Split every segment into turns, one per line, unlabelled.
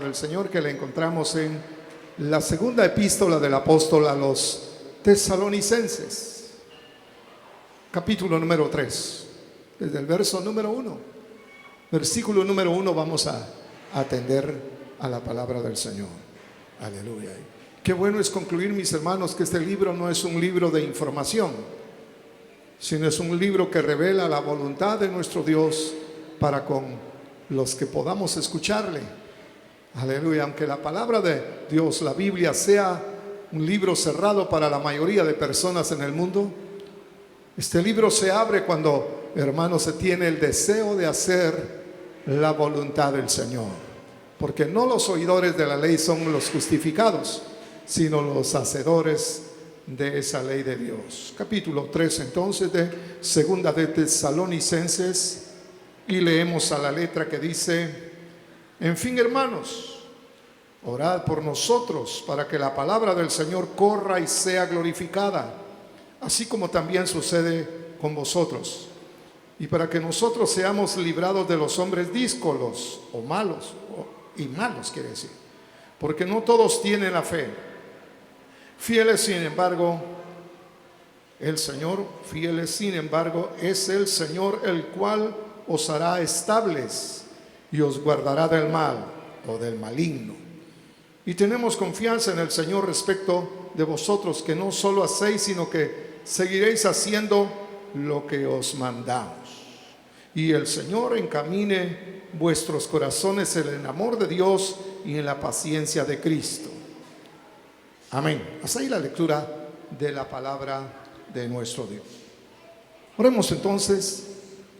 del Señor, que la encontramos en la segunda epístola del apóstol a los tesalonicenses, capítulo número 3, desde el verso número 1, versículo número 1, vamos a atender a la palabra del Señor. Aleluya. Qué bueno es concluir, mis hermanos, que este libro no es un libro de información, sino es un libro que revela la voluntad de nuestro Dios para con los que podamos escucharle. Aleluya. Aunque la palabra de Dios, la Biblia, sea un libro cerrado para la mayoría de personas en el mundo, este libro se abre cuando, hermanos, se tiene el deseo de hacer la voluntad del Señor. Porque no los oidores de la ley son los justificados, sino los hacedores de esa ley de Dios. Capítulo 3 entonces de segunda de Tesalonicenses, y leemos a la letra que dice: en fin, hermanos, orad por nosotros para que la palabra del Señor corra y sea glorificada, así como también sucede con vosotros, y para que nosotros seamos librados de los hombres díscolos o malos, y malos quiere decir, porque no todos tienen la fe. Fieles, sin embargo, es el Señor, el cual os hará estables y os guardará del mal o del maligno. Y tenemos confianza en el Señor respecto de vosotros, que no solo hacéis, sino que seguiréis haciendo lo que os mandamos. Y el Señor encamine vuestros corazones en el amor de Dios y en la paciencia de Cristo. Amén. Hasta ahí la lectura de la palabra de nuestro Dios. Oremos entonces.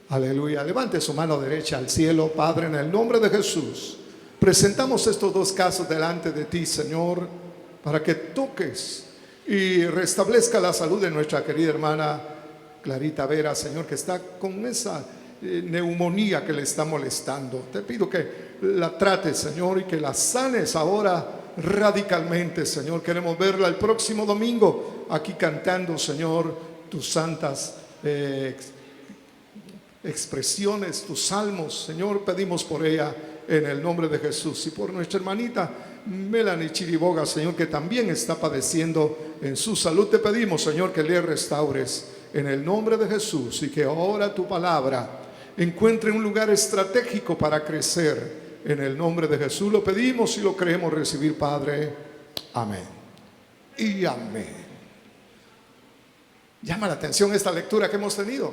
Aleluya. Levante su mano derecha al cielo. Padre, en el nombre de Jesús, presentamos estos dos casos delante de ti, Señor, para que toques y restablezca la salud de nuestra querida hermana Clarita Vera, Señor, que está con esa neumonía que le está molestando. Te pido que la trates, Señor, y que la sanes ahora radicalmente, Señor. Queremos verla el próximo domingo aquí cantando, Señor, tus santas expresiones, tus salmos. Señor, pedimos por ella en el nombre de Jesús, y por nuestra hermanita Melanie Chiriboga, Señor, que también está padeciendo en su salud. Te pedimos, Señor, que le restaures en el nombre de Jesús, y que ahora tu palabra encuentre un lugar estratégico para crecer en el nombre de Jesús. Lo pedimos y lo creemos recibir, Padre. Amén y amén. Llama la atención esta lectura que hemos tenido,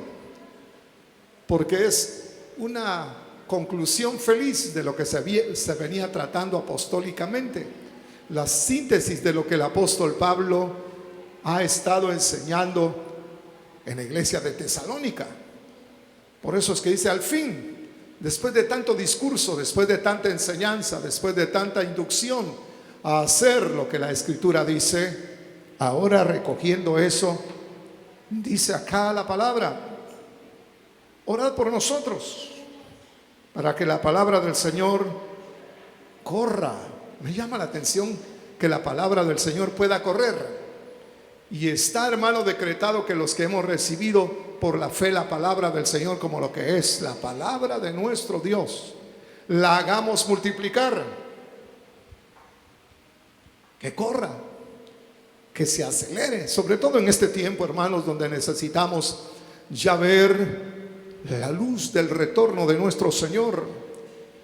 porque es una conclusión feliz de lo que se venía tratando apostólicamente, la síntesis de lo que el apóstol Pablo ha estado enseñando en la iglesia de Tesalónica. Por eso es que dice: al fin, después de tanto discurso, después de tanta enseñanza, después de tanta inducción a hacer lo que la Escritura dice, ahora recogiendo eso, dice acá la palabra: orad por nosotros para que la palabra del Señor corra. Me llama la atención que la palabra del Señor pueda correr. Y está, hermano, decretado que los que hemos recibido por la fe la palabra del Señor como lo que es la palabra de nuestro Dios, la hagamos multiplicar. Que corra, que se acelere, sobre todo en este tiempo, hermanos, donde necesitamos ya ver la luz del retorno de nuestro Señor,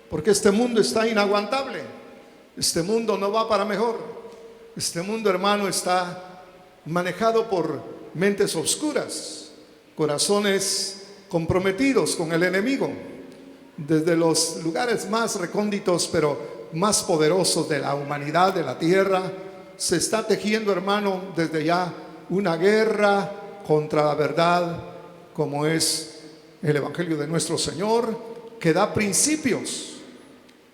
porque este mundo está inaguantable. Este mundo no va para mejor. Este mundo, hermano, está manejado por mentes oscuras, corazones comprometidos con el enemigo, desde los lugares más recónditos pero más poderosos de la humanidad, de la tierra. Se está tejiendo, hermano, desde ya una guerra contra la verdad, como es el Evangelio de nuestro Señor, que da principios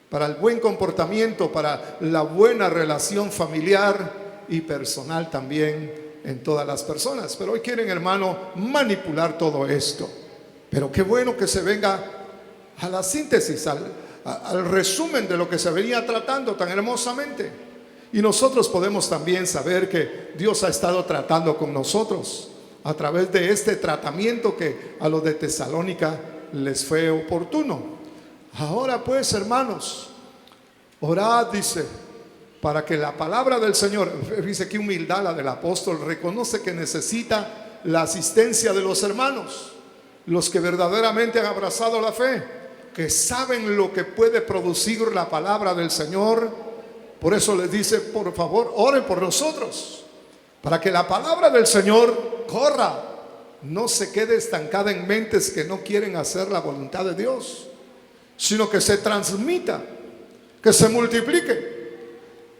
para el buen comportamiento, para la buena relación familiar y personal también en todas las personas. Pero hoy quieren, hermano, manipular todo esto. Pero qué bueno que se venga a la síntesis, al resumen de lo que se venía tratando tan hermosamente. Y nosotros podemos también saber que Dios ha estado tratando con nosotros a través de este tratamiento que a los de Tesalónica les fue oportuno. Ahora pues, hermanos, Orad, dice, para que la palabra del Señor, dice qué humildad la del apóstol, reconoce que necesita la asistencia de los hermanos, los que verdaderamente han abrazado la fe, que saben lo que puede producir la palabra del Señor. Por eso les dice, por favor, oren por nosotros, para que la palabra del Señor corra, no se quede estancada en mentes que no quieren hacer la voluntad de Dios, sino que se transmita, que se multiplique.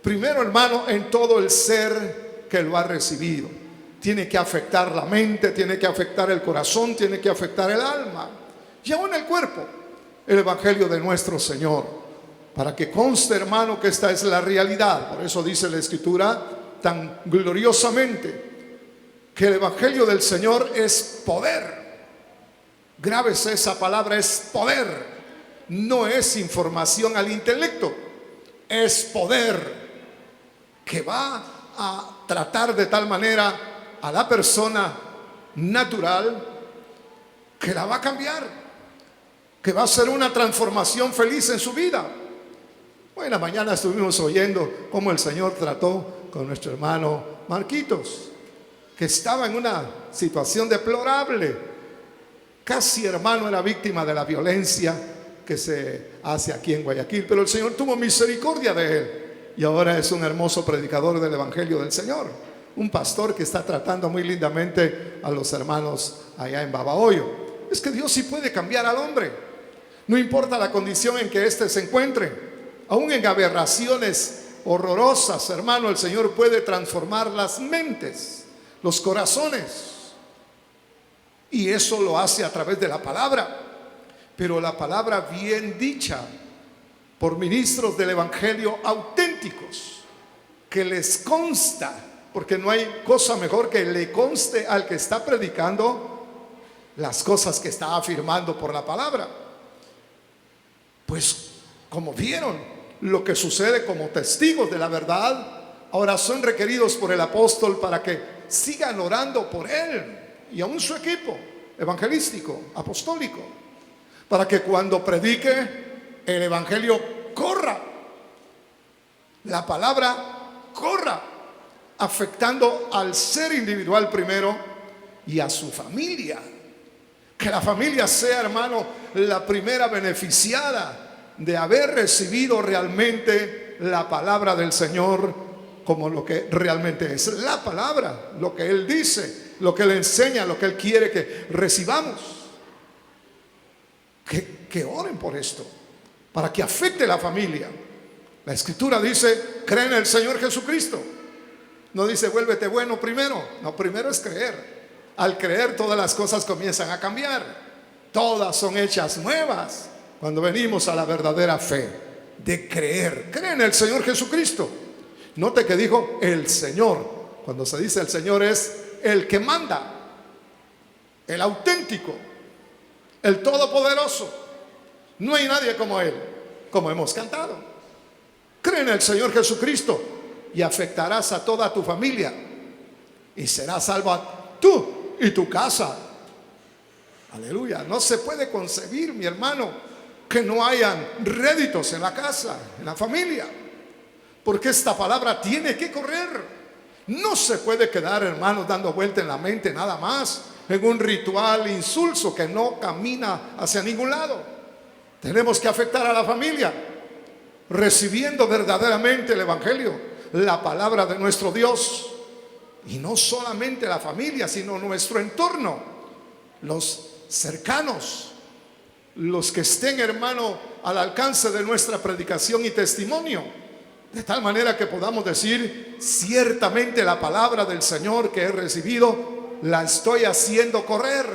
Primero, hermano, en todo el ser que lo ha recibido. Tiene que afectar la mente, tiene que afectar el corazón, tiene que afectar el alma y aún el cuerpo, el evangelio de nuestro Señor, para que conste, hermano, que esta es la realidad. Por eso dice la Escritura tan gloriosamente que el evangelio del Señor es poder. Grábese esa palabra, es poder. No es información al intelecto, es poder que va a tratar de tal manera a la persona natural que la va a cambiar, que va a ser una transformación feliz en su vida. Hoy en la mañana estuvimos oyendo cómo el Señor trató con nuestro hermano Marquitos, que estaba en una situación deplorable. Casi, hermano, era víctima de la violencia que se hace aquí en Guayaquil, pero el Señor tuvo misericordia de él y ahora es un hermoso predicador del evangelio del Señor, un pastor que está tratando muy lindamente a los hermanos allá en Babahoyo. Es que Dios sí puede cambiar al hombre, no importa la condición en que éste se encuentre. Aún en aberraciones horrorosas, hermano, el Señor puede transformar las mentes, los corazones, y eso lo hace a través de la palabra. Pero la palabra bien dicha por ministros del evangelio auténticos, que les consta, porque no hay cosa mejor que le conste al que está predicando las cosas que está afirmando por la palabra. Pues como vieron lo que sucede como testigos de la verdad, ahora son requeridos por el apóstol para que sigan orando por él y aún su equipo evangelístico, apostólico, para que cuando predique el evangelio corra, la palabra corra, afectando al ser individual primero y a su familia. Que la familia sea, hermano, la primera beneficiada de haber recibido realmente la palabra del Señor como lo que realmente es la palabra, lo que Él dice, lo que Él enseña, lo que Él quiere que recibamos. Que oren por esto, para que afecte la familia. La Escritura dice, cree en el Señor Jesucristo. No dice, vuélvete bueno primero. No, primero es creer. Al creer, todas las cosas comienzan a cambiar. Todas son hechas nuevas cuando venimos a la verdadera fe de creer. Cree en el Señor Jesucristo. Note que dijo el Señor. Cuando se dice el Señor es el que manda, el auténtico, el todopoderoso. No hay nadie como Él, como hemos cantado. Cree en el Señor Jesucristo y afectarás a toda tu familia y serás salvo tú y tu casa. Aleluya. No se puede concebir, mi hermano, que no hayan réditos en la casa, en la familia, porque esta palabra tiene que correr. No se puede quedar, hermanos, dando vuelta en la mente nada más en un ritual insulso que no camina hacia ningún lado. Tenemos que afectar a la familia, recibiendo verdaderamente el evangelio, la palabra de nuestro Dios. Y no solamente la familia, sino nuestro entorno, los cercanos, los que estén, hermano, al alcance de nuestra predicación y testimonio, de tal manera que podamos decir, ciertamente la palabra del Señor que he recibido la estoy haciendo correr,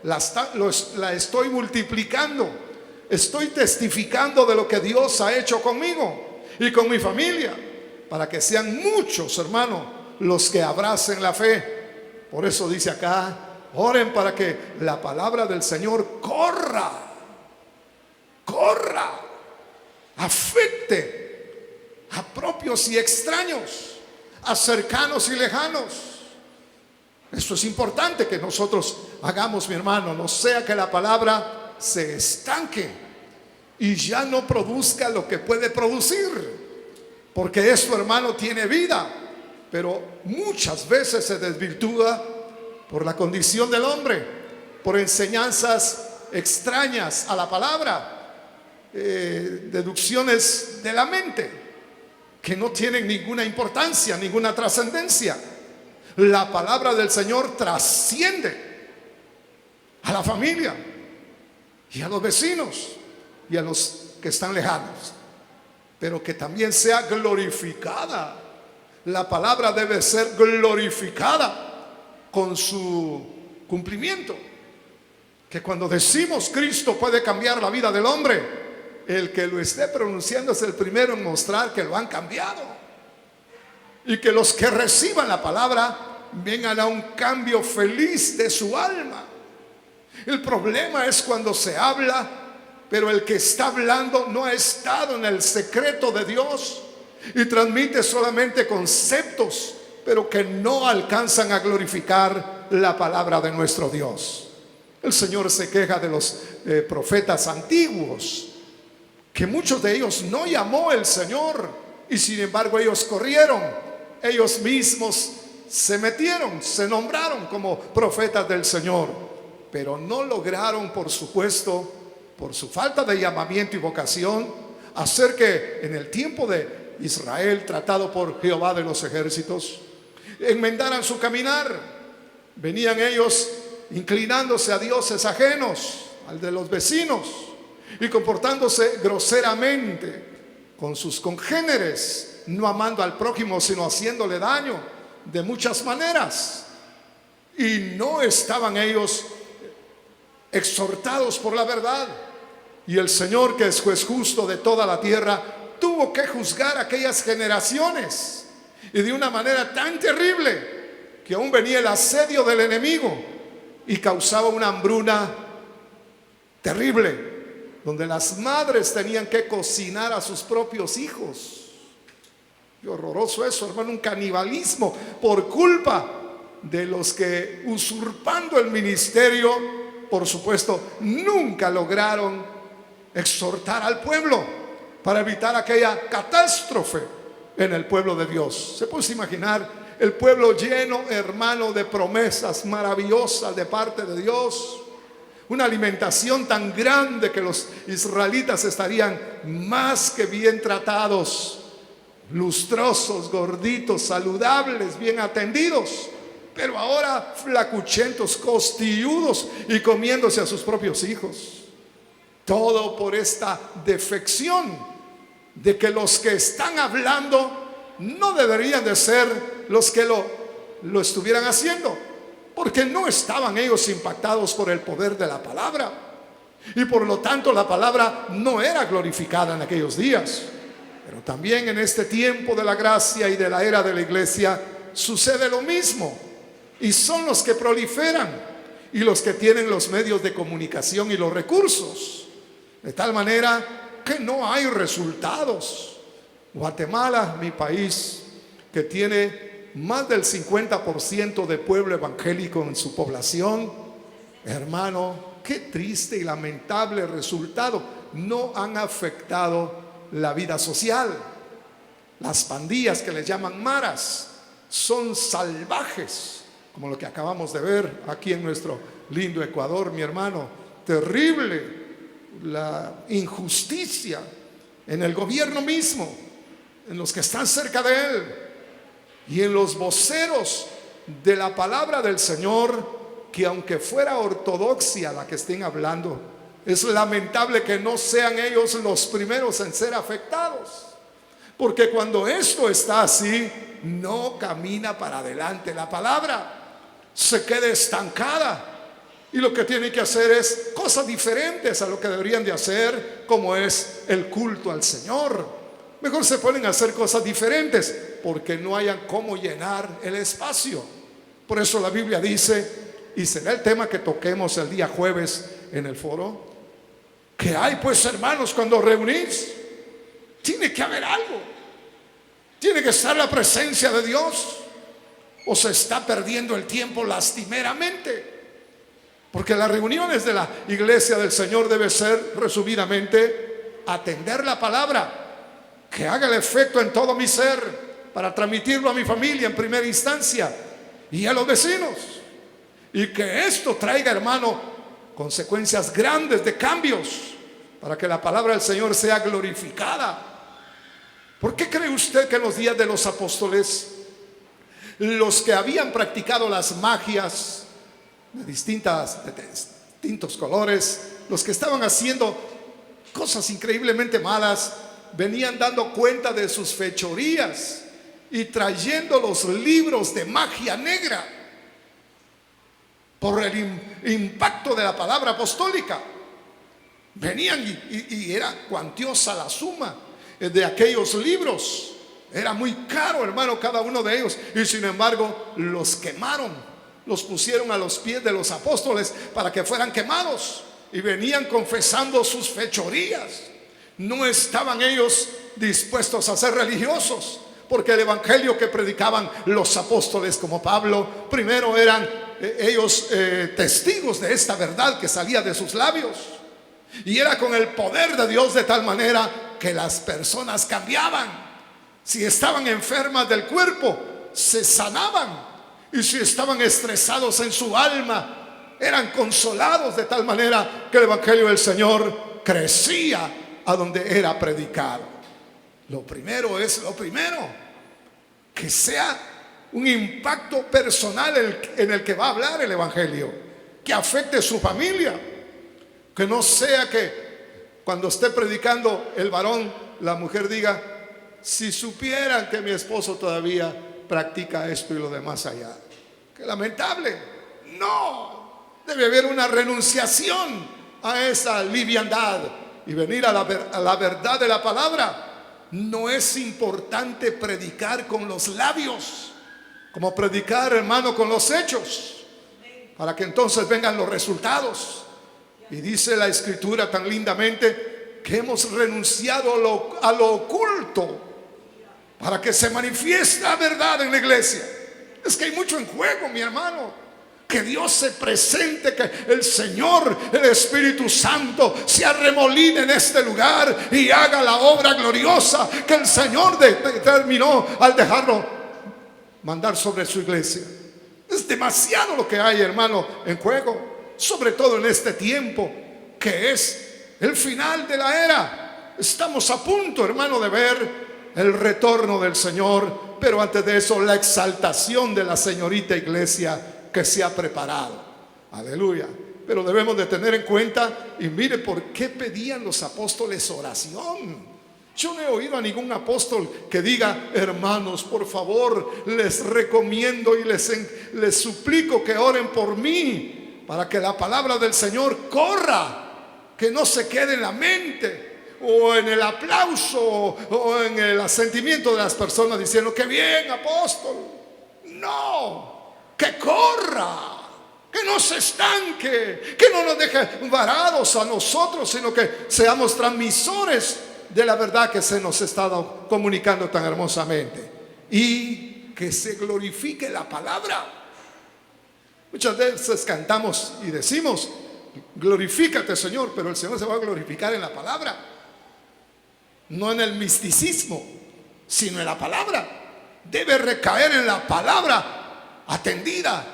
la estoy multiplicando, estoy testificando de lo que Dios ha hecho conmigo y con mi familia, para que sean muchos, hermanos, los que abracen la fe. Por eso dice acá, oren para que la palabra del Señor corra, afecte a propios y extraños, a cercanos y lejanos. Esto es importante que nosotros hagamos, mi hermano, no sea que la palabra se estanque y ya no produzca lo que puede producir. Porque esto, hermano, tiene vida, pero muchas veces se desvirtúa por la condición del hombre, por enseñanzas extrañas a la palabra, deducciones de la mente que no tienen ninguna importancia, ninguna trascendencia. La palabra del Señor trasciende a la familia y a los vecinos y a los que están lejanos, pero que también sea glorificada. La palabra debe ser glorificada con su cumplimiento. Que cuando decimos Cristo puede cambiar la vida del hombre, el que lo esté pronunciando es el primero en mostrar que lo han cambiado. Y que los que reciban la palabra vengan a un cambio feliz de su alma. El problema es cuando se habla, pero el que está hablando no ha estado en el secreto de Dios y transmite solamente conceptos, pero que no alcanzan a glorificar la palabra de nuestro Dios. El Señor se queja de los profetas antiguos, que muchos de ellos no llamó el Señor, y sin embargo ellos corrieron, ellos mismos se metieron, se nombraron como profetas del Señor, pero no lograron, por supuesto, por su falta de llamamiento y vocación, hacer que en el tiempo de Israel, tratado por Jehová de los ejércitos, enmendaran su caminar. Venían ellos inclinándose a dioses ajenos, al de los vecinos, y comportándose groseramente con sus congéneres, no amando al prójimo, sino haciéndole daño de muchas maneras. Y no estaban ellos exhortados por la verdad. Y el Señor, que es juez justo de toda la tierra, tuvo que juzgar a aquellas generaciones, y de una manera tan terrible que aún venía el asedio del enemigo y causaba una hambruna terrible, donde las madres tenían que cocinar a sus propios hijos. Qué horroroso eso, hermano, un canibalismo por culpa de los que, usurpando el ministerio, por supuesto, nunca lograron exhortar al pueblo para evitar aquella catástrofe en el pueblo de Dios. Se puede imaginar el pueblo lleno, hermano, de promesas maravillosas de parte de Dios, una alimentación tan grande que los israelitas estarían más que bien tratados, lustrosos, gorditos, saludables, bien atendidos, pero ahora flacuchentos, costilludos y comiéndose a sus propios hijos. Todo por esta defección de que los que están hablando no deberían de ser los que lo estuvieran haciendo, porque no estaban ellos impactados por el poder de la palabra, y por lo tanto la palabra no era glorificada en aquellos días. Pero también en este tiempo de la gracia y de la era de la iglesia sucede lo mismo, y son los que proliferan y los que tienen los medios de comunicación y los recursos, de tal manera que no hay resultados. Guatemala, mi país, que tiene más del 50% de pueblo evangélico en su población, hermano, qué triste y lamentable resultado. No han afectado la vida social. Las pandillas, que les llaman maras, son salvajes, como lo que acabamos de ver aquí en nuestro lindo Ecuador, mi hermano. Terrible la injusticia en el gobierno mismo, en los que están cerca de él y en los voceros de la palabra del Señor, que aunque fuera ortodoxia la que estén hablando, es lamentable que no sean ellos los primeros en ser afectados, porque cuando esto está así, no camina para adelante la palabra, se queda estancada. Y lo que tienen que hacer es cosas diferentes a lo que deberían de hacer, como es el culto al Señor. Mejor se ponen a hacer cosas diferentes, porque no hayan cómo llenar el espacio. Por eso la Biblia dice, y será el tema que toquemos el día jueves en el foro, que hay pues, hermanos, cuando reunís, tiene que haber algo, tiene que estar la presencia de Dios, o se está perdiendo el tiempo lastimeramente. Porque las reuniones de la iglesia del Señor debe ser, resumidamente, atender la palabra, que haga el efecto en todo mi ser, para transmitirlo a mi familia en primera instancia y a los vecinos. Y que esto traiga, hermano, consecuencias grandes de cambios, para que la palabra del Señor sea glorificada. ¿Por qué cree usted que en los días de los apóstoles, los que habían practicado las magias de distintos colores, los que estaban haciendo cosas increíblemente malas, venían dando cuenta de sus fechorías y trayendo los libros de magia negra por el impacto de la palabra apostólica? Venían y era cuantiosa la suma de aquellos libros. Era muy caro, hermano, cada uno de ellos. Y sin embargo los quemaron, los pusieron a los pies de los apóstoles para que fueran quemados. Y venían confesando sus fechorías. No estaban ellos dispuestos a ser religiosos, porque el evangelio que predicaban los apóstoles como Pablo, primero eran ellos testigos de esta verdad que salía de sus labios, y era con el poder de Dios, de tal manera que las personas cambiaban. Si estaban enfermas del cuerpo, se sanaban, y si estaban estresados en su alma, eran consolados, de tal manera que el evangelio del Señor crecía a donde era predicado. Lo primero, que sea un impacto personal en el que va a hablar el evangelio, que afecte su familia, que no sea que cuando esté predicando el varón, la mujer diga: si supieran que mi esposo todavía practica esto y lo demás allá. Qué lamentable. No, debe haber una renunciación a esa liviandad y venir a la verdad de la palabra. No es importante predicar con los labios, como predicar, hermano, con los hechos, para que entonces vengan los resultados. Y dice la escritura tan lindamente que hemos renunciado a lo oculto para que se manifieste la verdad en la iglesia. Es que hay mucho en juego, mi hermano. Que Dios se presente, que el Señor, el Espíritu Santo, se arremoline en este lugar y haga la obra gloriosa que el Señor determinó al dejarlo mandar sobre su iglesia. Es demasiado lo que hay, hermano, en juego, sobre todo en este tiempo que es el final de la era. Estamos a punto, hermano, de ver el retorno del Señor, pero antes de eso, la exaltación de la señorita iglesia que se ha preparado. Aleluya. Pero debemos de tener en cuenta, y mire por qué pedían los apóstoles oración. Yo no he oído a ningún apóstol que diga: hermanos, por favor, les recomiendo y les suplico que oren por mí, para que la palabra del Señor corra, que no se quede en la mente o en el aplauso o en el asentimiento de las personas diciendo: qué bien, apóstol. No, que corra, que no se estanque, que no nos deje varados a nosotros, sino que seamos transmisores de la verdad que se nos ha estado comunicando tan hermosamente, y que se glorifique la palabra. Muchas veces cantamos y decimos: glorifícate, Señor, pero el Señor se va a glorificar en la palabra, no en el misticismo, sino en la palabra. Debe recaer en la palabra, atendida,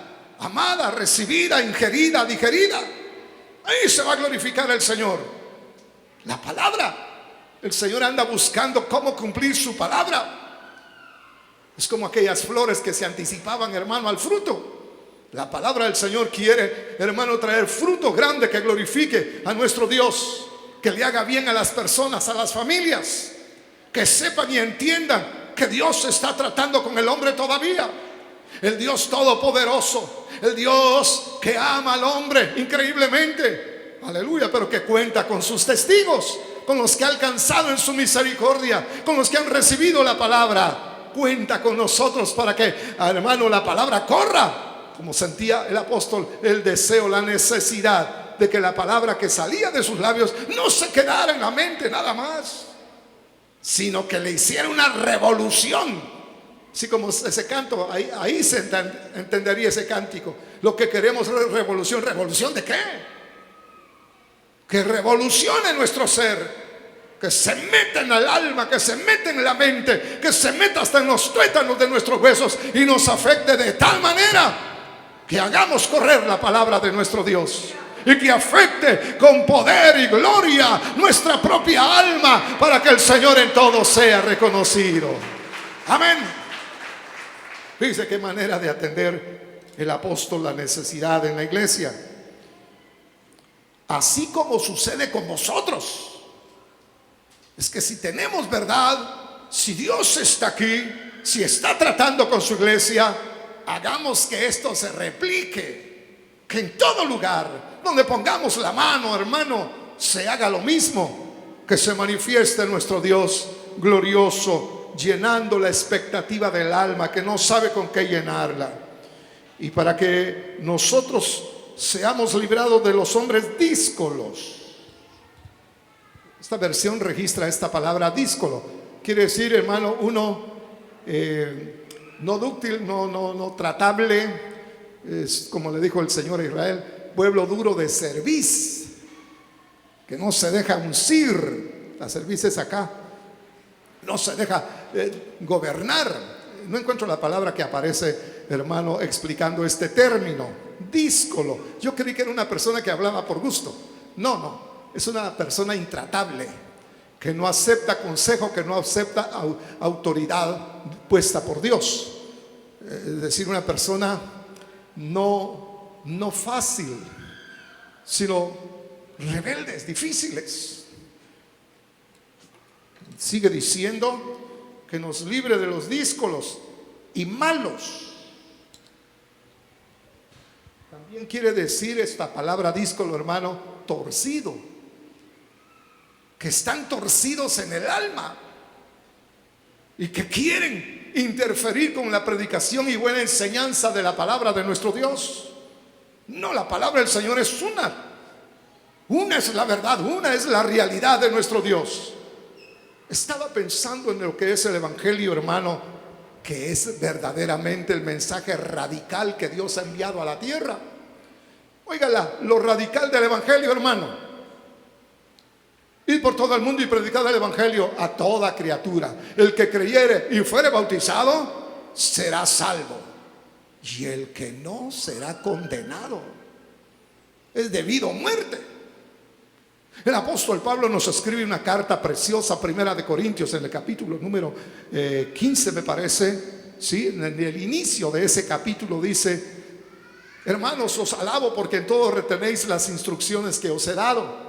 amada, recibida, ingerida, digerida. Ahí se va a glorificar el Señor. La palabra. El Señor anda buscando cómo cumplir su palabra. Es como aquellas flores que se anticipaban, hermano, al fruto. La palabra del Señor quiere, hermano, traer fruto grande que glorifique a nuestro Dios, que le haga bien a las personas, a las familias, que sepan y entiendan que Dios está tratando con el hombre todavía. El Dios todopoderoso, el Dios que ama al hombre increíblemente, aleluya, pero que cuenta con sus testigos, con los que ha alcanzado en su misericordia, con los que han recibido la palabra. Cuenta con nosotros para que, hermano, la palabra corra, como sentía el apóstol el deseo, la necesidad de que la palabra que salía de sus labios no se quedara en la mente nada más, sino que le hiciera una revolución. Así como ese canto, ahí se entendería ese cántico. Lo que queremos es revolución. ¿Revolución de qué? Que revolucione nuestro ser, que se meta en el alma, que se meta en la mente, que se meta hasta en los tuétanos de nuestros huesos y nos afecte de tal manera que hagamos correr la palabra de nuestro Dios y que afecte con poder y gloria nuestra propia alma para que el Señor en todo sea reconocido. Amén. Fíjese qué manera de atender el apóstol la necesidad en la iglesia. Así como sucede con vosotros. Es que si tenemos verdad, si Dios está aquí, si está tratando con su iglesia, hagamos que esto se replique, que en todo lugar donde pongamos la mano, hermano, se haga lo mismo, que se manifieste nuestro Dios glorioso, llenando la expectativa del alma que no sabe con qué llenarla. Y para que nosotros seamos librados de los hombres díscolos. Esta versión registra esta palabra díscolo. Quiere decir, hermano, uno no dúctil, no tratable. Es como le dijo el Señor a Israel, pueblo duro de cerviz, que no se deja uncir. La cerviz es acá. No se deja gobernar. No encuentro la palabra que aparece, hermano, explicando este término. Díscolo. Yo creí que era una persona que hablaba por gusto. No. Es una persona intratable, que no acepta consejo, que no acepta autoridad puesta por Dios. Es decir, una persona no fácil, sino rebeldes, difíciles. Sigue diciendo que nos libre de los díscolos y malos. También quiere decir esta palabra díscolo, hermano, torcido. Que están torcidos en el alma y que quieren interferir con la predicación y buena enseñanza de la palabra de nuestro Dios. No, la palabra del Señor es una es la verdad, una es la realidad de nuestro Dios. Estaba pensando en lo que es el evangelio, hermano, que es verdaderamente el mensaje radical que Dios ha enviado a la tierra. Óigala, lo radical del evangelio, hermano: ir por todo el mundo y predicar el evangelio a toda criatura. El que creyere y fuere bautizado será salvo, y el que no será condenado, es debido a muerte. El apóstol Pablo nos escribe una carta preciosa, Primera de Corintios, en el capítulo número 15, me parece, ¿sí? En el inicio de ese capítulo dice: hermanos, os alabo porque en todo retenéis las instrucciones que os he dado.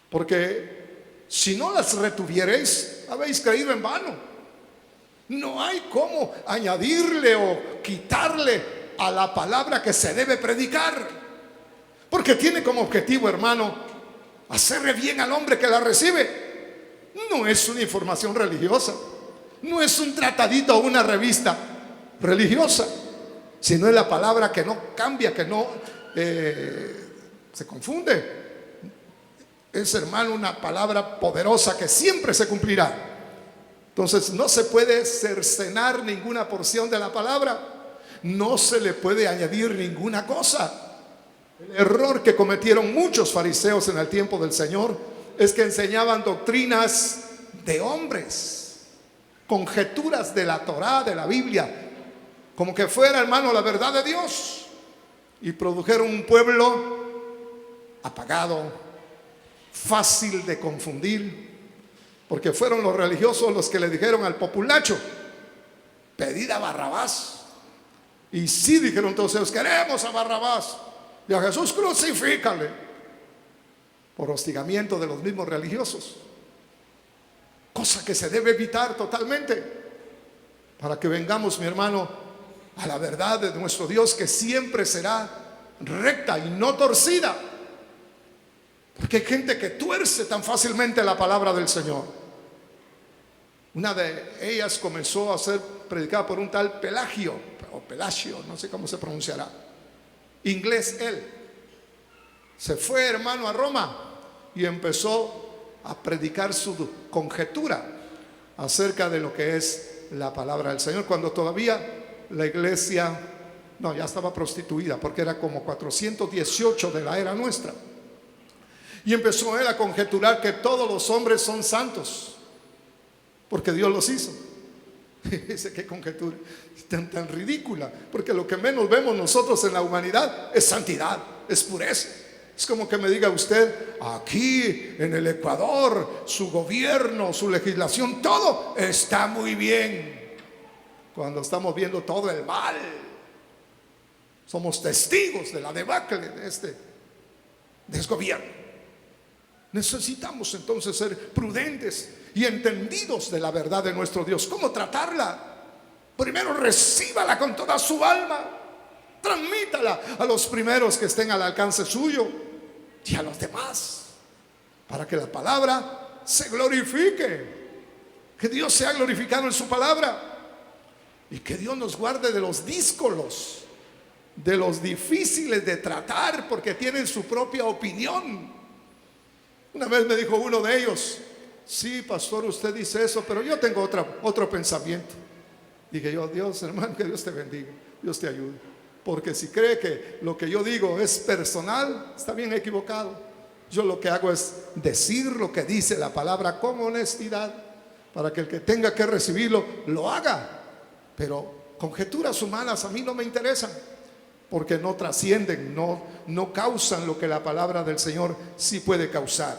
Porque si no las retuviereis, habéis caído en vano. No hay cómo añadirle o quitarle a la palabra que se debe predicar, porque tiene como objetivo, hermano, hacerle bien al hombre que la recibe. No es una información religiosa, no es un tratadito o una revista religiosa, sino es la palabra que no cambia, que no se confunde. Es, hermano, una palabra poderosa que siempre se cumplirá. Entonces no se puede cercenar ninguna porción de la palabra, no se le puede añadir ninguna cosa. El error que cometieron muchos fariseos en el tiempo del Señor es que enseñaban doctrinas de hombres, conjeturas de la Torá, de la Biblia, como que fuera, hermano, la verdad de Dios, y produjeron un pueblo apagado, fácil de confundir, porque fueron los religiosos los que le dijeron al populacho: pedid a Barrabás. Y sí, dijeron todos ellos: queremos a Barrabás, y a Jesús crucifícale. Por hostigamiento de los mismos religiosos, cosa que se debe evitar totalmente, para que vengamos, mi hermano, a la verdad de nuestro Dios, que siempre será recta y no torcida. Porque hay gente que tuerce tan fácilmente la palabra del Señor. Una de ellas comenzó a ser predicada por un tal Pelagio, o Pelagio, no sé cómo se pronunciará, inglés él. Se fue, hermano, a Roma y empezó a predicar su conjetura acerca de lo que es la palabra del Señor, cuando todavía la iglesia ya estaba prostituida, porque era como 418 de la era nuestra. Y empezó él a conjeturar que todos los hombres son santos, porque Dios los hizo. Dice, qué conjetura tan ridícula, porque lo que menos vemos nosotros en la humanidad es santidad, es pureza. Es como que me diga usted, aquí en el Ecuador, su gobierno, su legislación, todo está muy bien, cuando estamos viendo todo el mal. Somos testigos de la debacle de este desgobierno. Necesitamos entonces ser prudentes y entendidos de la verdad de nuestro Dios. ¿Cómo tratarla? Primero, recíbala con toda su alma, transmítala a los primeros que estén al alcance suyo y a los demás, para que la palabra se glorifique, que Dios sea glorificado en su palabra, y que Dios nos guarde de los díscolos, de los difíciles de tratar, porque tienen su propia opinión. Una vez me dijo uno de ellos, sí, pastor, usted dice eso, pero yo tengo otro pensamiento. Dije yo, Dios, hermano, que Dios te bendiga, Dios te ayude, porque si cree que lo que yo digo es personal, está bien equivocado. Yo lo que hago es decir lo que dice la palabra con honestidad, para que el que tenga que recibirlo lo haga. Pero conjeturas humanas a mí no me interesan, porque no trascienden, no causan lo que la palabra del Señor sí puede causar.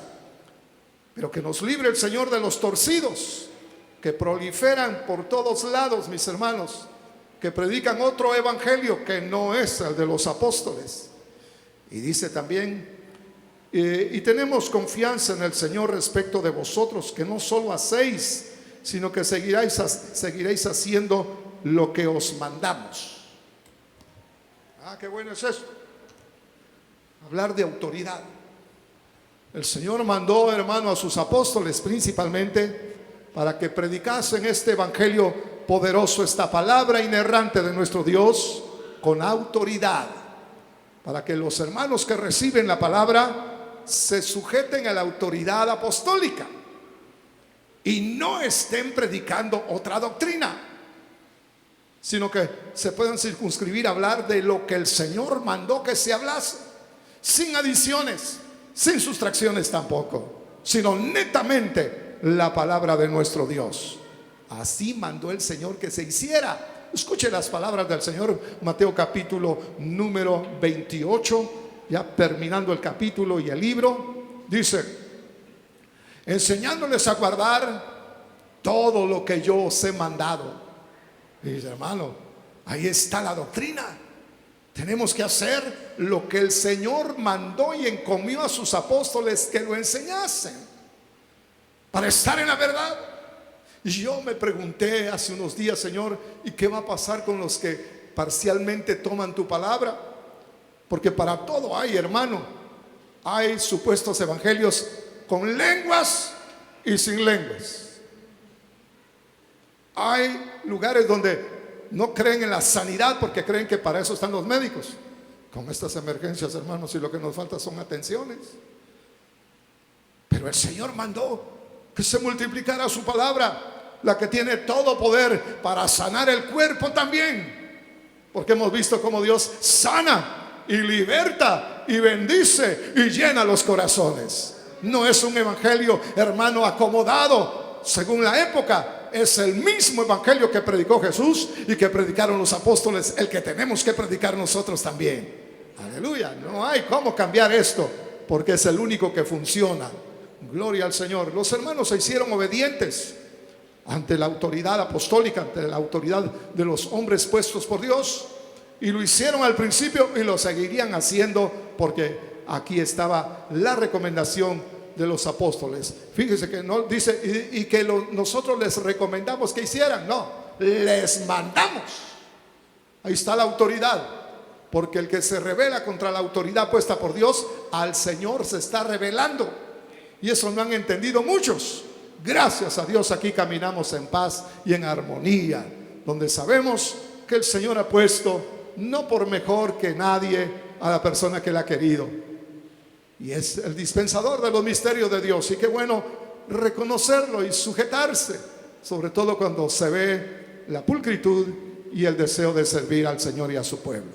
Pero que nos libre el Señor de los torcidos que proliferan por todos lados, mis hermanos, que predican otro evangelio que no es el de los apóstoles. Y dice también, y tenemos confianza en el Señor respecto de vosotros, que no solo hacéis, sino que seguiréis haciendo lo que os mandamos. Ah, qué bueno es esto. Hablar de autoridad. El Señor mandó, hermano, a sus apóstoles principalmente para que predicasen este evangelio poderoso, esta palabra inerrante de nuestro Dios con autoridad, para que los hermanos que reciben la palabra se sujeten a la autoridad apostólica y no estén predicando otra doctrina, sino que se puedan circunscribir a hablar de lo que el Señor mandó que se hablase, sin adiciones, sin sustracciones tampoco, sino netamente la palabra de nuestro Dios. Así mandó el Señor que se hiciera. Escuche las palabras del Señor, Mateo capítulo número 28, ya terminando el capítulo y el libro. Dice, enseñándoles a guardar todo lo que yo os he mandado. Y dice, hermano, ahí está la doctrina. Tenemos que hacer lo que el Señor mandó y encomió a sus apóstoles que lo enseñasen, para estar en la verdad. Y yo me pregunté hace unos días, Señor, ¿y qué va a pasar con los que parcialmente toman tu palabra? Porque para todo hay, hermano, hay supuestos evangelios con lenguas y sin lenguas. Hay lugares donde no creen en la sanidad porque creen que para eso están los médicos. Con estas emergencias, hermanos, y lo que nos falta son atenciones. Pero el Señor mandó que se multiplicara su palabra, la que tiene todo poder para sanar el cuerpo también, porque hemos visto cómo Dios sana y liberta y bendice y llena los corazones. No es un evangelio, hermano, acomodado según la época. Es el mismo evangelio que predicó Jesús y que predicaron los apóstoles, el que tenemos que predicar nosotros también. Aleluya, no hay cómo cambiar esto, porque es el único que funciona. Gloria al Señor. Los hermanos se hicieron obedientes ante la autoridad apostólica, ante la autoridad de los hombres puestos por Dios, y lo hicieron al principio y lo seguirían haciendo, porque aquí estaba la recomendación de los apóstoles. Fíjese que no dice y que nosotros les recomendamos que hicieran, no, les mandamos. Ahí está la autoridad, porque el que se rebela contra la autoridad puesta por Dios, al Señor se está rebelando. Y eso no han entendido muchos. Gracias a Dios aquí caminamos en paz y en armonía, donde sabemos que el Señor ha puesto, no por mejor que nadie, a la persona que le ha querido, y es el dispensador de los misterios de Dios. Y qué bueno reconocerlo y sujetarse, sobre todo cuando se ve la pulcritud y el deseo de servir al Señor y a su pueblo.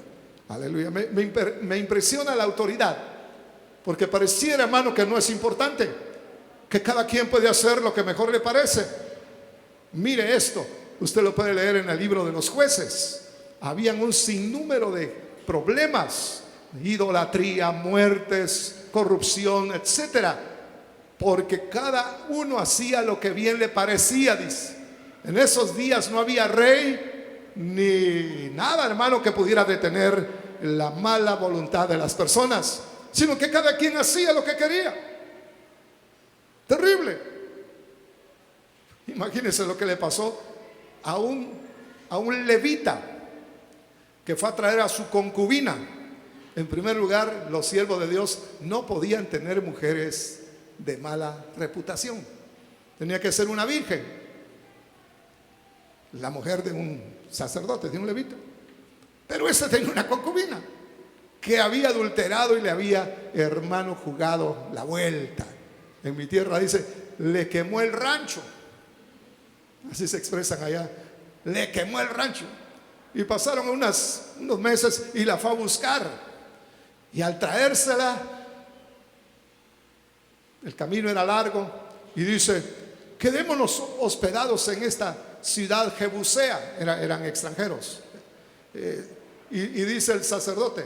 Aleluya. Me impresiona la autoridad porque pareciera, hermano, que no es importante, que cada quien puede hacer lo que mejor le parece. Mire esto, usted lo puede leer en el libro de los Jueces. Habían un sinnúmero de problemas, idolatría, muertes, corrupción, etcétera, porque cada uno hacía lo que bien le parecía, dice. En esos días no había rey ni nada, hermano, que pudiera detener la mala voluntad de las personas, sino que cada quien hacía lo que quería. Terrible. Imagínense lo que le pasó a un levita que fue a traer a su concubina. En primer lugar, los siervos de Dios no podían tener mujeres de mala reputación. Tenía que ser una virgen, la mujer de un sacerdote, de un levita. Pero ese tenía una concubina que había adulterado y le había, hermano, jugado la vuelta. En mi tierra dice, le quemó el rancho. Así se expresan allá. Le quemó el rancho. Y pasaron unos meses y la fue a buscar. Y al traérsela, el camino era largo, y dice, quedémonos hospedados en esta ciudad Jebusea. Eran extranjeros. Y dice el sacerdote,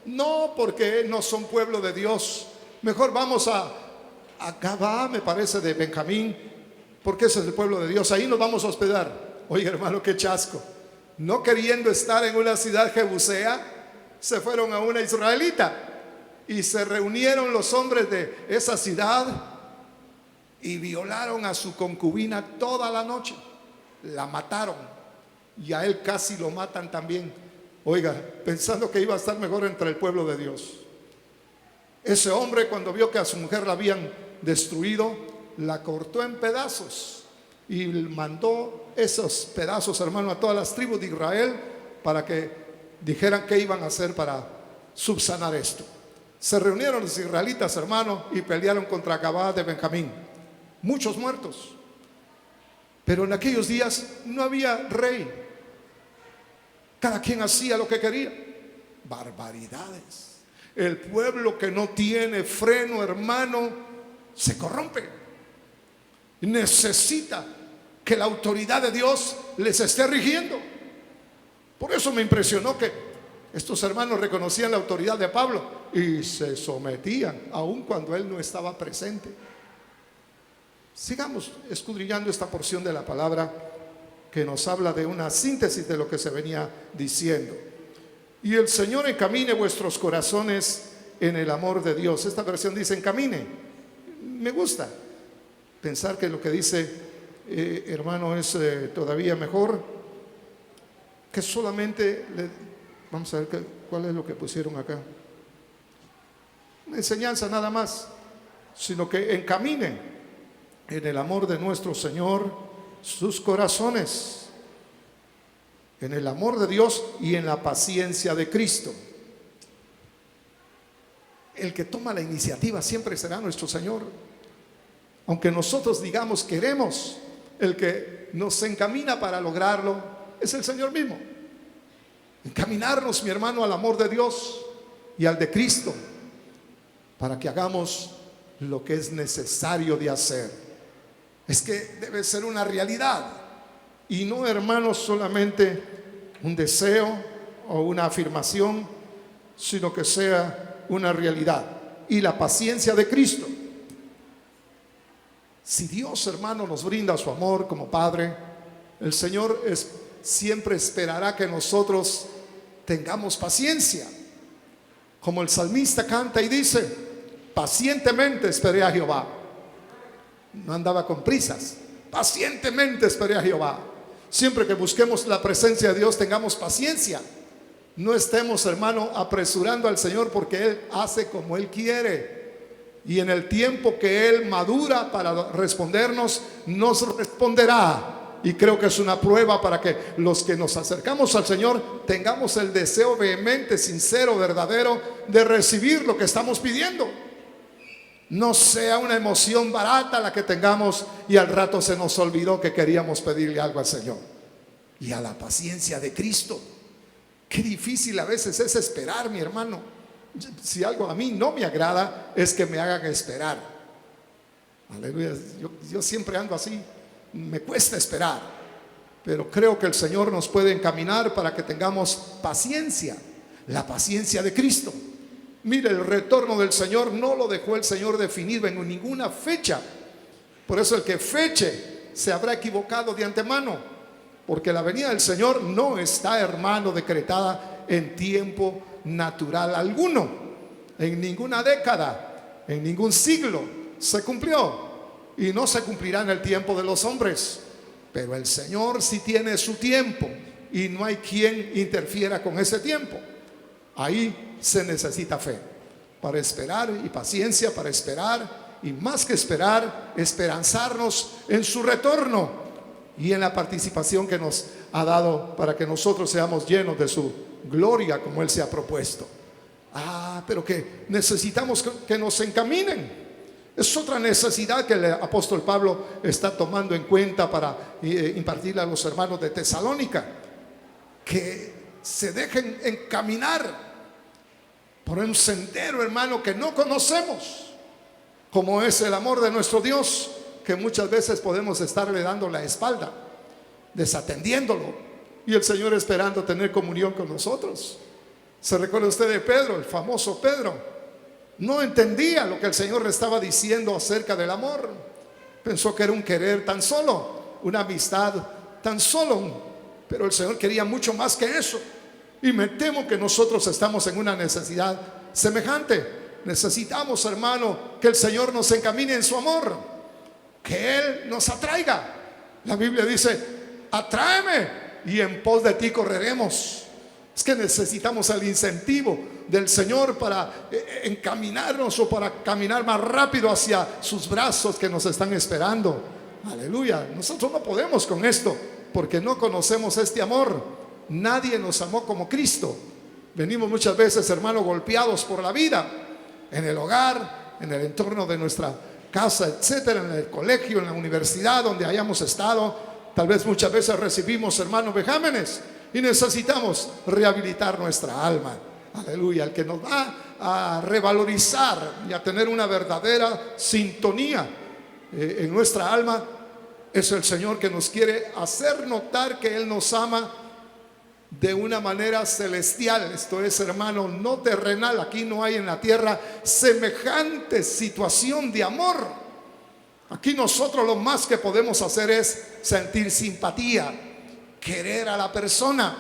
no, porque no son pueblo de Dios. Mejor vamos a Gabá, me parece, de Benjamín, porque ese es el pueblo de Dios. Ahí nos vamos a hospedar. Oye, hermano, qué chasco. No queriendo estar en una ciudad Jebusea, se fueron a una israelita. Y se reunieron los hombres de esa ciudad y violaron a su concubina toda la noche. La mataron. Y a él casi lo matan también. Oiga, pensando que iba a estar mejor entre el pueblo de Dios. Ese hombre, cuando vio que a su mujer la habían destruido, la cortó en pedazos y mandó esos pedazos, hermano, a todas las tribus de Israel para que dijeran qué iban a hacer para subsanar esto. Se reunieron los israelitas, hermano, y pelearon contra Gabá de Benjamín. Muchos muertos. Pero en aquellos días no había rey. Cada quien hacía lo que quería. Barbaridades. El pueblo que no tiene freno, hermano, se corrompe. Necesita que la autoridad de Dios les esté rigiendo. Por eso me impresionó que estos hermanos reconocían la autoridad de Pablo y se sometían, aun cuando él no estaba presente. Sigamos escudriñando esta porción de la palabra que nos habla de una síntesis de lo que se venía diciendo. Y el Señor encamine vuestros corazones en el amor de Dios. Esta versión dice encamine. Me gusta pensar que lo que dice, hermano, es todavía mejor que solamente vamos a ver cuál es lo que pusieron acá. Una enseñanza nada más, sino que encamine en el amor de nuestro Señor sus corazones, en el amor de Dios y en la paciencia de Cristo. El que toma la iniciativa siempre será nuestro Señor. Aunque nosotros digamos queremos, el que nos encamina para lograrlo es el Señor mismo. Encaminarnos, mi hermano, al amor de Dios y al de Cristo, para que hagamos lo que es necesario de hacer. Es que debe ser una realidad y no, hermanos, solamente un deseo o una afirmación, sino que sea una realidad. Y la paciencia de Cristo. Si Dios, hermano, nos brinda su amor como Padre, el Señor siempre esperará que nosotros tengamos paciencia. Como el salmista canta y dice, pacientemente esperé a Jehová. No andaba con prisas. Pacientemente esperé a Jehová. Siempre que busquemos la presencia de Dios, tengamos paciencia. No estemos, hermano, apresurando al Señor, porque Él hace como Él quiere. Y en el tiempo que Él madura para respondernos, nos responderá. Y creo que es una prueba para que los que nos acercamos al Señor tengamos el deseo vehemente, sincero, verdadero de recibir lo que estamos pidiendo. No sea una emoción barata la que tengamos y al rato se nos olvidó que queríamos pedirle algo al Señor. Y a la paciencia de Cristo. Qué difícil a veces es esperar, mi hermano. Si algo a mí no me agrada es que me hagan esperar. Aleluya. Yo siempre ando así, me cuesta esperar, pero creo que el Señor nos puede encaminar para que tengamos paciencia, la paciencia de Cristo. Mire, el retorno del Señor no lo dejó el Señor definido en ninguna fecha. Por eso el que feche se habrá equivocado de antemano, porque la venida del Señor no está, hermano, decretada en tiempo natural alguno, en ninguna década, en ningún siglo se cumplió, y no se cumplirá en el tiempo de los hombres. Pero el Señor sí tiene su tiempo, y no hay quien interfiera con ese tiempo. Ahí se necesita fe para esperar, y paciencia para esperar, y más que esperar, esperanzarnos en su retorno y en la participación que nos ha dado para que nosotros seamos llenos de su gloria como Él se ha propuesto. Pero que necesitamos que nos encaminen. Es otra necesidad que el apóstol Pablo está tomando en cuenta para impartirle a los hermanos de Tesalónica, que se dejen encaminar por un sendero, hermano, que no conocemos, como es el amor de nuestro Dios, que muchas veces podemos estarle dando la espalda, desatendiéndolo, y el Señor esperando tener comunión con nosotros. ¿Se recuerda usted de Pedro, el famoso Pedro? No entendía lo que el Señor le estaba diciendo acerca del amor. Pensó que era un querer tan solo, una amistad tan solo, pero el Señor quería mucho más que eso. Y me temo que nosotros estamos en una necesidad semejante. Necesitamos, hermano, que el Señor nos encamine en su amor, que Él nos atraiga. La Biblia dice: atráeme y en pos de ti correremos. Es que necesitamos el incentivo del Señor para encaminarnos, o para caminar más rápido hacia sus brazos que nos están esperando. Aleluya. Nosotros no podemos con esto, porque no conocemos este amor. Nadie nos amó como Cristo. Venimos muchas veces, hermanos, golpeados por la vida, en el hogar, en el entorno de nuestra casa, etcétera, en el colegio, en la universidad, donde hayamos estado. Tal vez muchas veces recibimos, hermanos, vejámenes, y necesitamos rehabilitar nuestra alma. Aleluya. El que nos va a revalorizar y a tener una verdadera sintonía en nuestra alma es el Señor, que nos quiere hacer notar que Él nos ama de una manera celestial. Esto es, hermano, no terrenal. Aquí no hay en la tierra semejante situación de amor. Aquí nosotros lo más que podemos hacer es sentir simpatía, querer a la persona,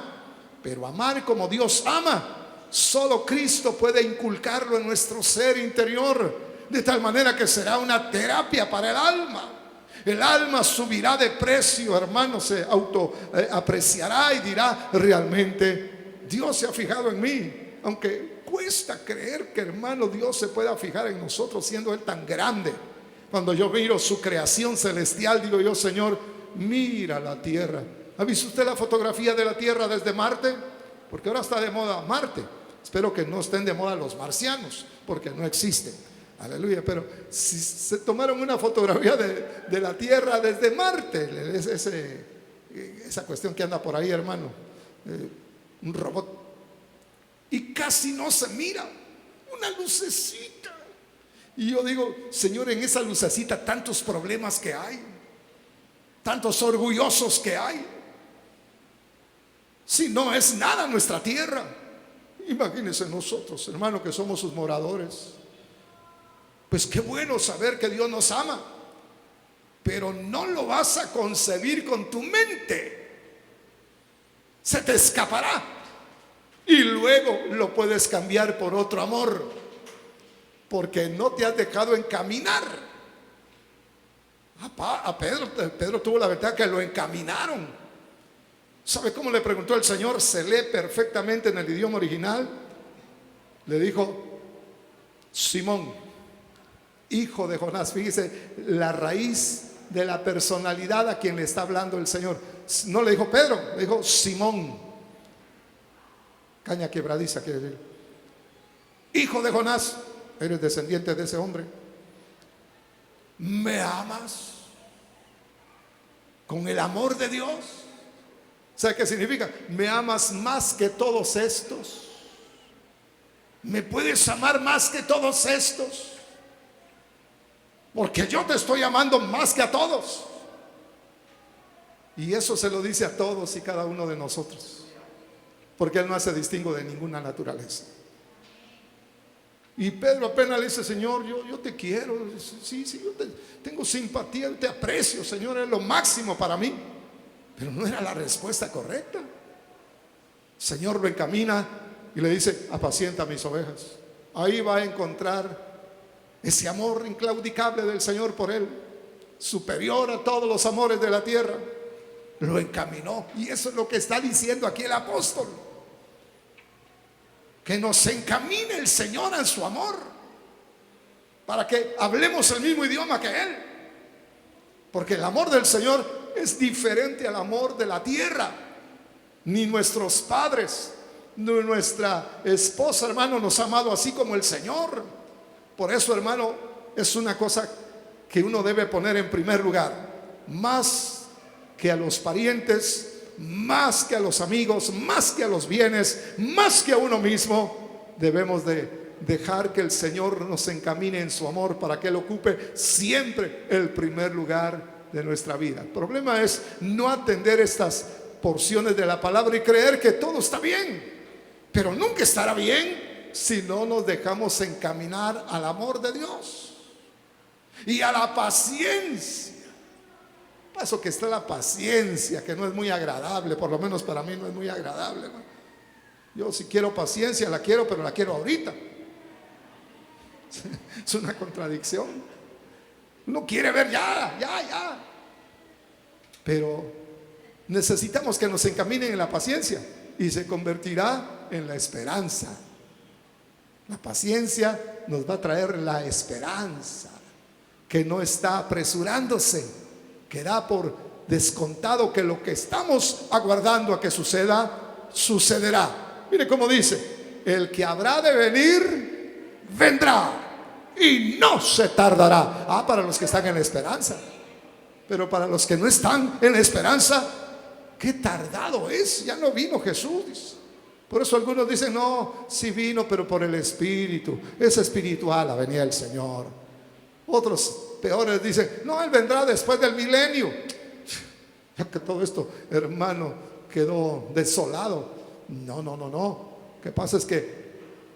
pero amar como Dios ama, solo Cristo puede inculcarlo en nuestro ser interior, de tal manera que será una terapia para el alma. El alma subirá de precio, hermano, se autoapreciará y dirá: realmente Dios se ha fijado en mí. Aunque cuesta creer que, hermano, Dios se pueda fijar en nosotros siendo Él tan grande. Cuando yo miro su creación celestial, digo yo: Señor, mira la tierra. ¿Ha visto usted la fotografía de la tierra desde Marte? Porque ahora está de moda Marte. Espero que no estén de moda los marcianos, porque no existen. Aleluya. Pero si se tomaron una fotografía de la tierra desde Marte, esa cuestión que anda por ahí, hermano, un robot, y casi no se mira, una lucecita. Y yo digo: Señor, en esa lucecita tantos problemas que hay, tantos orgullosos que hay. Si no es nada nuestra tierra, imagínense nosotros, hermano, que somos sus moradores. Pues qué bueno saber que Dios nos ama, pero no lo vas a concebir con tu mente. Se te escapará y luego lo puedes cambiar por otro amor, porque no te has dejado encaminar. A Pedro tuvo la verdad que lo encaminaron. ¿Sabe cómo le preguntó el Señor? Se lee perfectamente en el idioma original. Le dijo: Simón, hijo de Jonás. Fíjese la raíz de la personalidad a quien le está hablando el Señor. No le dijo Pedro, le dijo Simón. Caña quebradiza quiere decir. Hijo de Jonás, eres descendiente de ese hombre. ¿Me amas con el amor de Dios? ¿Sabe qué significa? ¿Me amas más que todos estos? ¿Me puedes amar más que todos estos? Porque yo te estoy amando más que a todos. Y eso se lo dice a todos y cada uno de nosotros, porque Él no hace distingo de ninguna naturaleza. Y Pedro apenas le dice: Señor, yo te quiero, sí, yo tengo simpatía, yo te aprecio, Señor, es lo máximo para mí. Pero no era la respuesta correcta. El Señor lo encamina y le dice: apacienta mis ovejas. Ahí va a encontrar ese amor inclaudicable del Señor por él, superior a todos los amores de la tierra. Lo encaminó, y eso es lo que está diciendo aquí el apóstol, que nos encamine el Señor en su amor, para que hablemos el mismo idioma que Él, porque el amor del Señor es diferente al amor de la tierra. Ni nuestros padres, ni nuestra esposa, hermano, nos ha amado así como el Señor. Por eso, hermano, es una cosa que uno debe poner en primer lugar, más que a los parientes, más que a los amigos, más que a los bienes, más que a uno mismo. Debemos de dejar que el Señor nos encamine en su amor para que Él ocupe siempre el primer lugar de nuestra vida. El problema es no atender estas porciones de la palabra y creer que todo está bien, pero nunca estará bien si no nos dejamos encaminar al amor de Dios y a la paciencia. Paso que está la paciencia, que no es muy agradable, por lo menos para mí no es muy agradable, ¿no? Yo si quiero paciencia la quiero, pero la quiero ahorita. Es una contradicción. Uno quiere ver ya. Pero necesitamos que nos encaminen en la paciencia, y se convertirá en la esperanza. La paciencia nos va a traer la esperanza, que no está apresurándose, que da por descontado que lo que estamos aguardando a que suceda, sucederá. Mire cómo dice: el que habrá de venir, vendrá, y no se tardará. Para los que están en la esperanza. Pero para los que no están en la esperanza, qué tardado es, ya no vino Jesús. Por eso algunos dicen: no, sí vino, pero por el Espíritu, es espiritual la venida del Señor. Otros peores dicen: no, Él vendrá después del milenio. Ya que todo esto, hermano, quedó desolado. No. Lo que pasa es que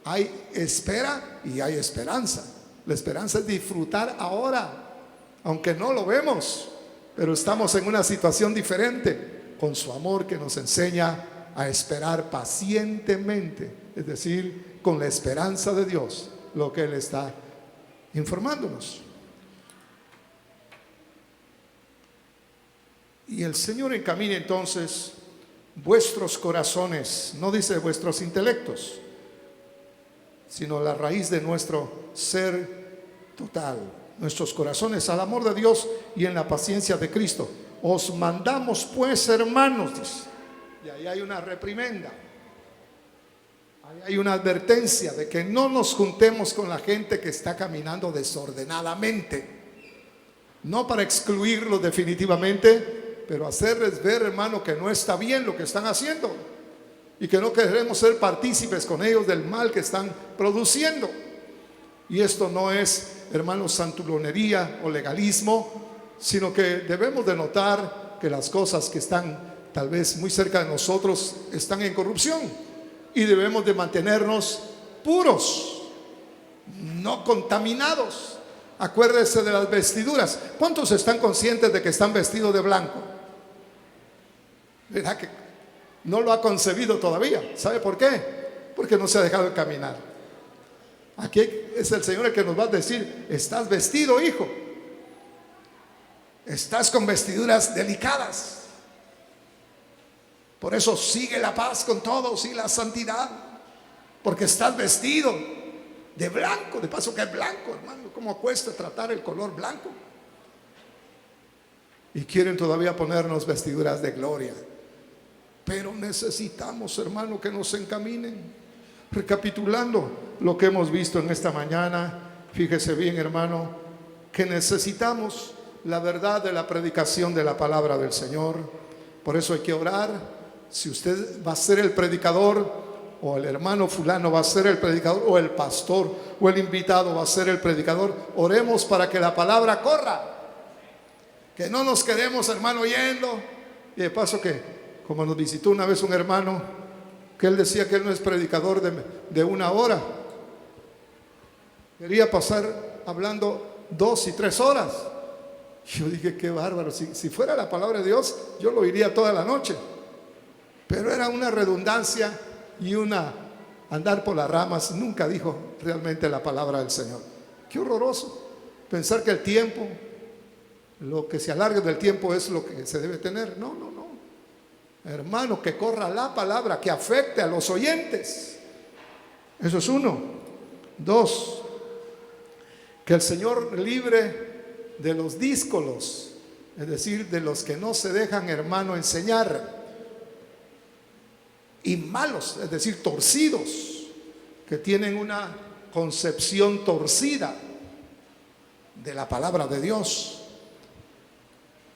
hay espera y hay esperanza. La esperanza es disfrutar ahora, aunque no lo vemos, pero estamos en una situación diferente, con su amor que nos enseña a esperar pacientemente, es decir, con la esperanza de Dios, lo que Él está informándonos. Y el Señor encamina entonces vuestros corazones, no dice vuestros intelectos, sino la raíz de nuestro ser total, nuestros corazones al amor de Dios y en la paciencia de Cristo. Os mandamos pues, hermanos, dice, y ahí hay una reprimenda, ahí hay una advertencia de que no nos juntemos con la gente que está caminando desordenadamente, no para excluirlos definitivamente, pero hacerles ver, hermano, que no está bien lo que están haciendo y que no queremos ser partícipes con ellos del mal que están produciendo. Y esto no es, hermano, santurronería o legalismo, sino que debemos de notar que las cosas que están tal vez muy cerca de nosotros están en corrupción, y debemos de mantenernos puros, no contaminados. Acuérdese de las vestiduras. ¿Cuántos están conscientes de que están vestidos de blanco? ¿Verdad que no lo ha concebido todavía? ¿Sabe por qué? Porque no se ha dejado caminar. Aquí es el Señor el que nos va a decir: estás vestido, hijo, estás con vestiduras delicadas. Por eso sigue la paz con todos y la santidad, porque estás vestido de blanco. De paso que es blanco, hermano, ¿cómo cuesta tratar el color blanco? Y quieren todavía ponernos vestiduras de gloria. Pero necesitamos, hermano, que nos encaminen. Recapitulando lo que hemos visto en esta mañana, fíjese bien, hermano, que necesitamos la verdad de la predicación de la palabra del Señor. Por eso hay que orar. Si usted va a ser el predicador, o el hermano fulano va a ser el predicador, o el pastor o el invitado va a ser el predicador. Oremos para que la palabra corra, que no nos quedemos, hermano, oyendo. Y de paso que, como nos visitó una vez un hermano, que él decía que él no es predicador de 1 hora, quería pasar hablando 2 y 3 horas. Yo dije, qué bárbaro, si fuera la palabra de Dios, yo lo oiría toda la noche. Pero era una redundancia y una andar por las ramas. Nunca dijo realmente la palabra del Señor. Qué horroroso pensar que el tiempo, lo que se alargue del tiempo es lo que se debe tener. No, no, no. Hermano, que corra la palabra, que afecte a los oyentes. Eso es 1. 2, que el Señor libre de los díscolos, es decir, de los que no se dejan, hermano, enseñar, y malos, es decir, torcidos, que tienen una concepción torcida de la palabra de Dios.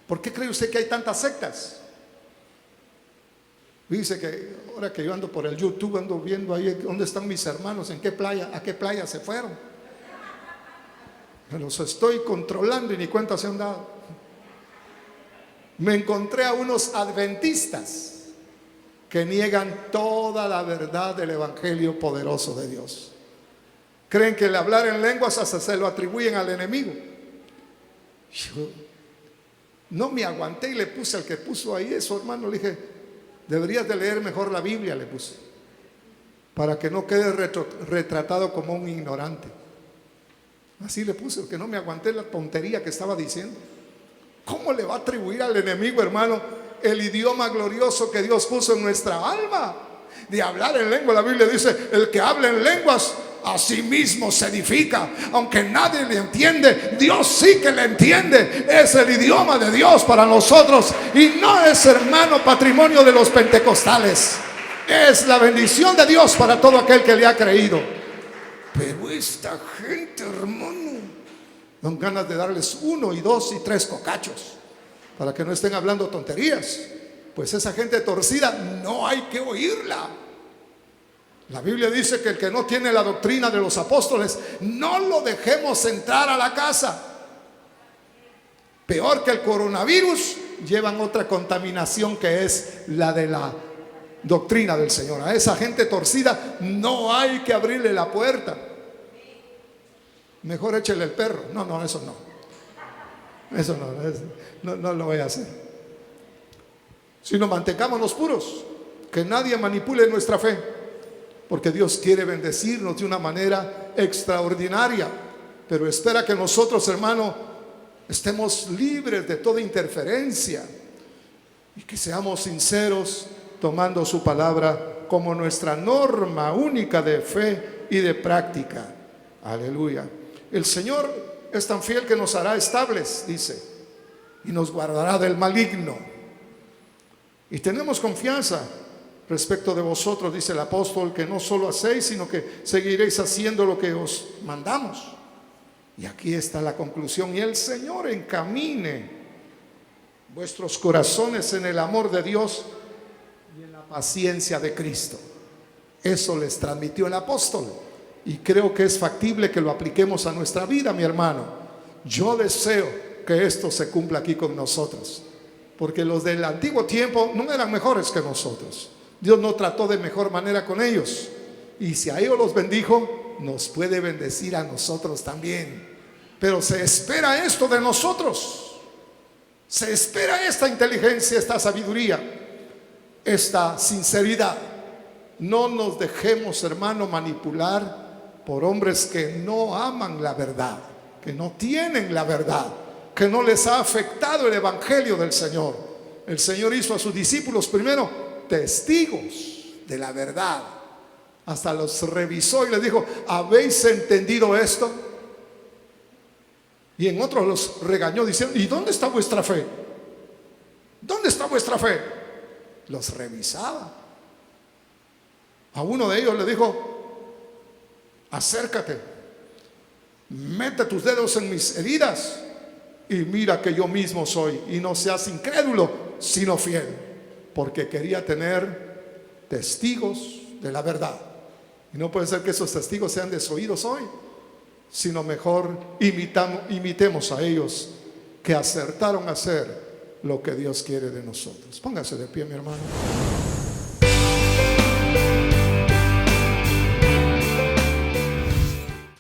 ¿Por qué cree usted que hay tantas sectas? Dice que ahora que yo ando por el YouTube, ando viendo ahí dónde están mis hermanos, en qué playa, a qué playa se fueron. Los estoy controlando y ni cuenta se han dado. Me encontré a unos adventistas que niegan toda la verdad del evangelio poderoso de Dios. Creen que el hablar en lenguas hasta se lo atribuyen al enemigo. Yo no me aguanté y le puse al que puso ahí eso, hermano, le dije, deberías de leer mejor la Biblia, le puse, para que no quede retratado como un ignorante. Así le puse, porque no me aguanté la tontería que estaba diciendo. ¿Cómo le va a atribuir al enemigo, hermano, el idioma glorioso que Dios puso en nuestra alma? De hablar en lengua, la Biblia dice, el que habla en lenguas a sí mismo se edifica. Aunque nadie le entiende, Dios sí que le entiende. Es el idioma de Dios para nosotros. Y no es, hermano, patrimonio de los pentecostales. Es la bendición de Dios para todo aquel que le ha creído. Pero esta gente, hermano, dan ganas de darles 1 y 2 y 3 cocachos para que no estén hablando tonterías. Pues esa gente torcida no hay que oírla. La Biblia dice que el que no tiene la doctrina de los apóstoles, no lo dejemos entrar a la casa. Peor que el coronavirus, llevan otra contaminación que es la de la doctrina del Señor. A esa gente torcida no hay que abrirle la puerta. Mejor échele el perro. No, no, eso no. Eso no lo voy a hacer. Sino mantengámonos puros, que nadie manipule nuestra fe, porque Dios quiere bendecirnos de una manera extraordinaria, pero espera que nosotros, hermano, estemos libres de toda interferencia y que seamos sinceros, tomando su palabra como nuestra norma única de fe y de práctica. Aleluya. El Señor es tan fiel que nos hará estables, dice, y nos guardará del maligno. Y tenemos confianza respecto de vosotros, dice el apóstol, que no solo hacéis, sino que seguiréis haciendo lo que os mandamos. Y aquí está la conclusión. Y el Señor encamine vuestros corazones en el amor de Dios y en la paciencia de Cristo. Eso les transmitió el apóstol. Y creo que es factible que lo apliquemos a nuestra vida, mi hermano. Yo deseo que esto se cumpla aquí con nosotros, porque los del antiguo tiempo no eran mejores que nosotros. Dios no trató de mejor manera con ellos, y si a ellos los bendijo, nos puede bendecir a nosotros también. Pero se espera esto de nosotros. Se espera esta inteligencia, esta sabiduría, esta sinceridad. No nos dejemos, hermano, manipular por hombres que no aman la verdad, que no tienen la verdad, que no les ha afectado el evangelio del Señor. El Señor hizo a sus discípulos primero testigos de la verdad. Hasta los revisó y les dijo, ¿habéis entendido esto? Y en otros los regañó diciendo, ¿y dónde está vuestra fe? ¿Dónde está vuestra fe? Los revisaba. A uno de ellos le dijo, acércate, mete tus dedos en mis heridas y mira que yo mismo soy, y no seas incrédulo, sino fiel. Porque quería tener testigos de la verdad. Y no puede ser que esos testigos sean desoídos hoy, sino mejor imitemos a ellos que acertaron a hacer lo que Dios quiere de nosotros. Póngase de pie, mi hermano.